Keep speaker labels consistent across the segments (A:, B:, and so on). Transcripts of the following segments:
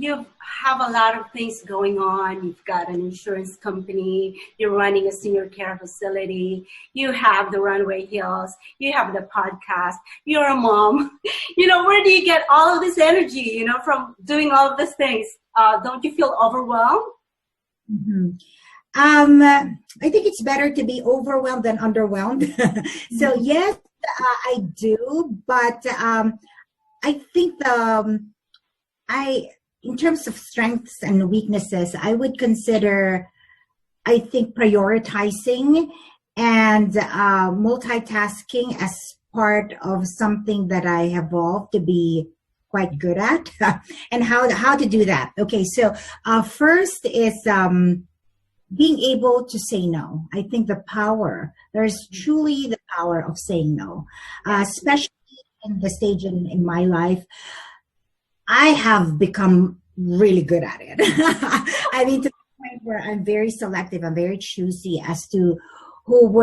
A: you have a lot of things going on. You've got an insurance company. You're running a senior care facility. You have the Runway Hills. You have the podcast. You're a mom. Where do you get all of this energy, from doing all of these things? Don't you feel overwhelmed?
B: Mm-hmm. I think it's better to be overwhelmed than underwhelmed. So yes, I do, but I think in terms of strengths and weaknesses, I would consider, I think, prioritizing and multitasking as part of something that I have evolved to be quite good at. And how to do that. Okay, so first is being able to say no. I think there's truly the power of saying no, especially in the stage in my life. I have become really good at it. I mean, to the point where I'm very selective, I'm very choosy as to who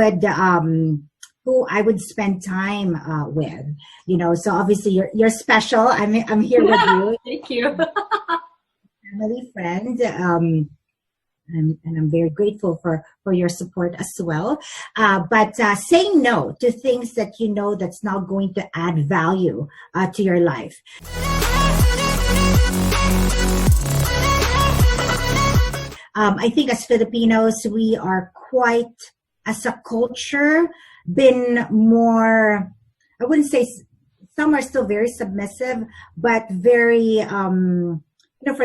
B: I would spend time with. So obviously you're special. I'm here with you.
A: Thank you.
B: Family, friend. And I'm very grateful for your support as well. But saying no to things that that's not going to add value to your life. I think as Filipinos, we are quite, as a culture, been more, I wouldn't say, some are still very submissive, but very, for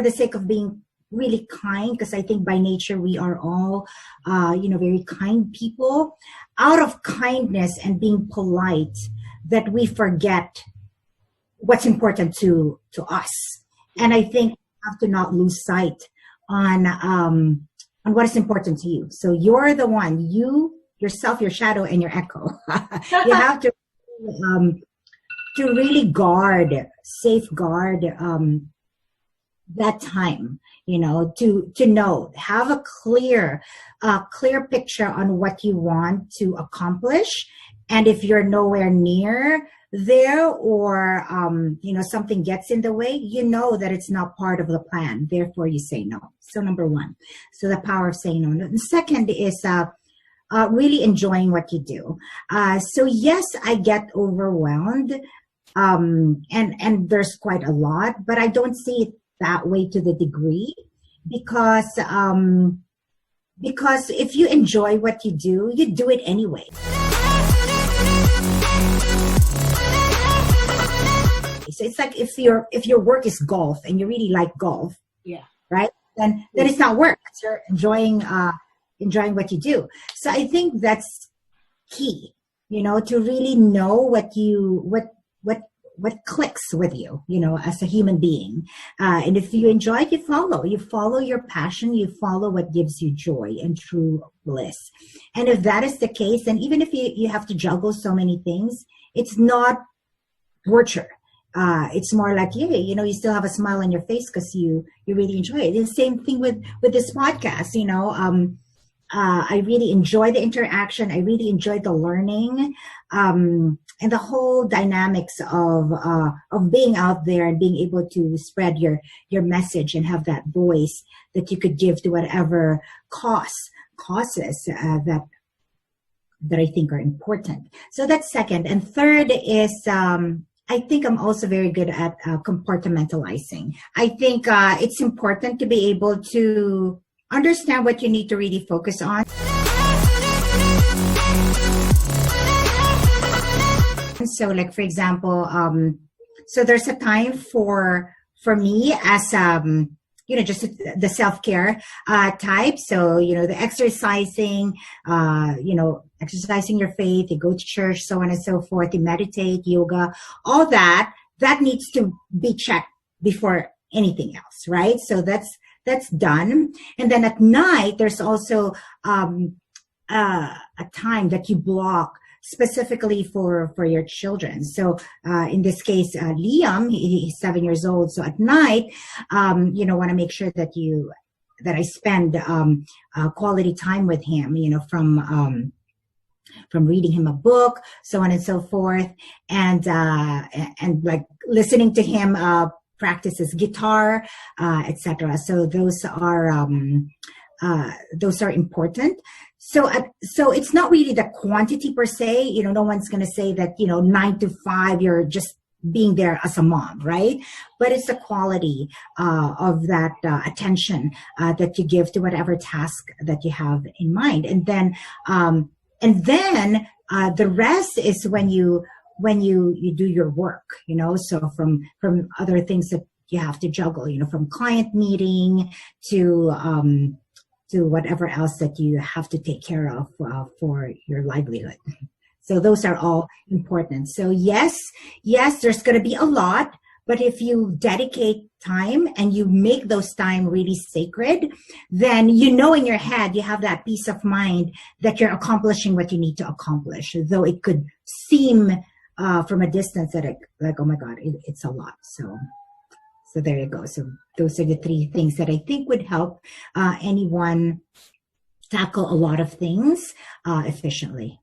B: the sake of being really kind, because I think by nature we are all, very kind people. Out of kindness and being polite, that we forget what's important to us. And I think we have to not lose sight on what is important to you. So you're the one, yourself, your shadow, and your echo. You have to really safeguard that time, to know, have a clear picture on what you want to accomplish. And if you're nowhere near there, or something gets in the way, that it's not part of the plan. Therefore, you say no. So number one, so the power of saying no. And second is really enjoying what you do. So yes, I get overwhelmed, and there's quite a lot, but I don't see it that way to the degree, because if you enjoy what you do it anyway. So it's like if your work is golf and you really like golf, right? Then it's not work. You're enjoying what you do. So I think that's key, to really know what clicks with you, as a human being. And if you enjoy it, you follow your passion, you follow what gives you joy and true bliss. And if that is the case, then even if you have to juggle so many things, it's not torture. It's more like, you still have a smile on your face because you really enjoy it. And the same thing with this podcast, I really enjoy the interaction. I really enjoy the learning, and the whole dynamics of being out there and being able to spread your message and have that voice that you could give to whatever causes that I think are important. So that's second. And third is, I think I'm also very good at compartmentalizing. I think it's important to be able to understand what you need to really focus on. So like, for example, so there's a time for me as, just the self-care type. So, the exercising, exercising your faith, you go to church, so on and so forth, you meditate, yoga, all that needs to be checked before anything else, right? So that's done. And then at night, there's also a time that you block specifically for your children. So in this case, Liam, he's 7 years old. So at night, want to make sure that I spend quality time with him, from reading him a book, so on and so forth, and like listening to him practices guitar, etc. So those are important. So it's not really the quantity per se. No one's going to say that 9 to 5 you're just being there as a mom, right? But it's the quality of that attention that you give to whatever task that you have in mind, and then the rest is when you do your work. So from other things that you have to juggle, from client meeting to whatever else that you have to take care of for your livelihood. So those are all important. So yes, there's going to be a lot, but if you dedicate time and you make those time really sacred, then in your head, you have that peace of mind that you're accomplishing what you need to accomplish, though it could seem from a distance that oh my God, it's a lot. So there you go. So those are the 3 things that I think would help anyone tackle a lot of things efficiently.